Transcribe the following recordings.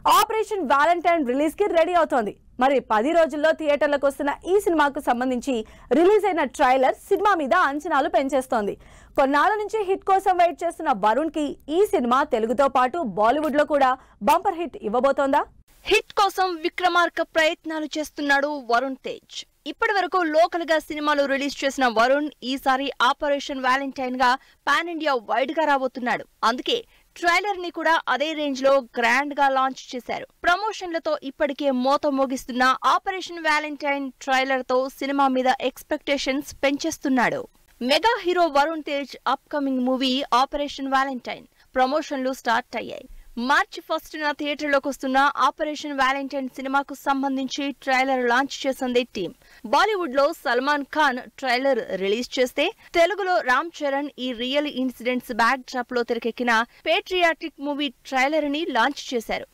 Operation Valentine release కి ready అవుతోంది. మరి 10 రోజుల్లో థియేటర్లకు వస్తున్న ఈ సినిమాకు సంబంధించి రిలీజ్ అయిన ట్రైలర్ సినిమా మీద అంచనాలు పెంచేస్తోంది. కొన్నాళ్ళ నుంచి హిట్ కోసం వెయిట్ చేస్తున్న వరుణ్ కి ఈ సినిమా తెలుగుతో పాటు బాలీవుడ్ లో కూడా బంపర్ హిట్ ఇవ్వబోతోందా? హిట్ కోసం విక్రమార్క ప్రయత్నాలు చేస్తున్నాడు వరుణ్ తేజ్. ఇప్పటివరకు లోకల్ గా సినిమాలు రిలీజ్ చేసిన వరుణ్ ఈసారి ఆపరేషన్ వాలంటైన్ గా పాన్ ఇండియా వైడ్ గా రాబోతున్నాడు. అందుకే ట్రైలర్ ని కూడా అదే రేంజ్ లో గ్రాండ్ గా లాంచ్ చేశారు. ప్రమోషన్లతో ఇప్పటికే మోత మోగిస్తున్న ఆపరేషన్ వాలంటైన్ ట్రైలర్ తో సినిమా మీద ఎక్స్పెక్టేషన్స్ పెంచేస్తున్నాడు. Mega hero Varun Tej upcoming movie Operation Valentine ప్రమోషన్లు స్టార్ట్ అయ్యాయి. మార్చి 1న థియేటర్లోకి వస్తున్న ఆపరేషన్ వాలంటైన్ సినిమాకు సంబంధించి ట్రైలర్ లాంచ్ చేసింది టీం. బాలీవుడ్ లో సల్మాన్ ఖాన్ ట్రైలర్ రిలీజ్ చేస్తే, తెలుగులో రామ్ చరణ్ ఈ రియల్ ఇన్సిడెంట్స్ బ్యాక్ డ్రాప్ లో తెరకెక్కిన పేట్రియాటిక్ మూవీ ట్రైలర్ ని లాంచ్ చేశారు.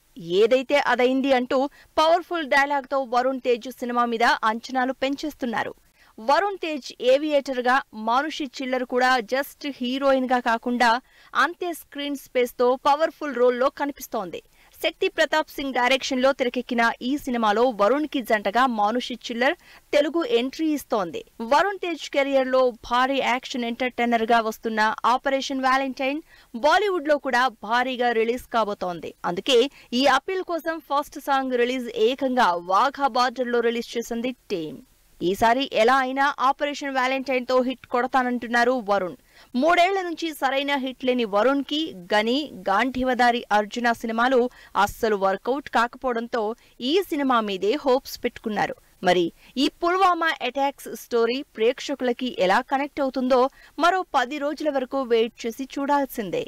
ఏదైతే అదైంది అంటూ పవర్ఫుల్ డైలాగ్ తో వరుణ్ తేజ్ సినిమా మీద అంచనాలు పెంచేస్తున్నారు. వరుణ్ తేజ్ ఏవియేటర్ గా, మానుషి చిల్లర్ కూడా జస్ట్ హీరోయిన్ గా కాకుండా అంతే స్క్రీన్ స్పేస్ తో పవర్ఫుల్ రోల్లో కనిపిస్తోంది. శక్తి ప్రతాప్ సింగ్ డైరెక్షన్ లో తెరకెక్కిన ఈ సినిమాలో వరుణ్ కి జంటగా మానుషి చిల్లర్ తెలుగు ఎంట్రీ ఇస్తోంది. వరుణ్ తేజ్ కెరియర్ లో భారీ యాక్షన్ ఎంటర్టైనర్ గా వస్తున్న ఆపరేషన్ వాలంటైన్ బాలీవుడ్ లో కూడా భారీగా రిలీజ్ కాబోతోంది. అందుకే ఈ అప్పీల్ కోసం ఫస్ట్ సాంగ్ రిలీజ్ ఏకంగా వాఘా బార్డర్ లో రిలీజ్ చేసింది టీం. ఈసారి ఎలా అయినా ఆపరేషన్ వాలంటైన్ తో హిట్ కొడతానంటున్నారు వరుణ్. 3 ఏళ్ల నుంచి సరైన హిట్ లేని వరుణ్ కి గని, గాంధీవదారి, అర్జున సినిమాలు అస్సలు వర్కౌట్ కాకపోవడంతో ఈ సినిమా మీదే హోప్స్ పెట్టుకున్నారు. మరి ఈ పుల్వామా అటాక్స్ స్టోరీ ప్రేక్షకులకి ఎలా కనెక్ట్ అవుతుందో మరో 10 రోజుల వరకు వెయిట్ చేసి చూడాల్సిందే.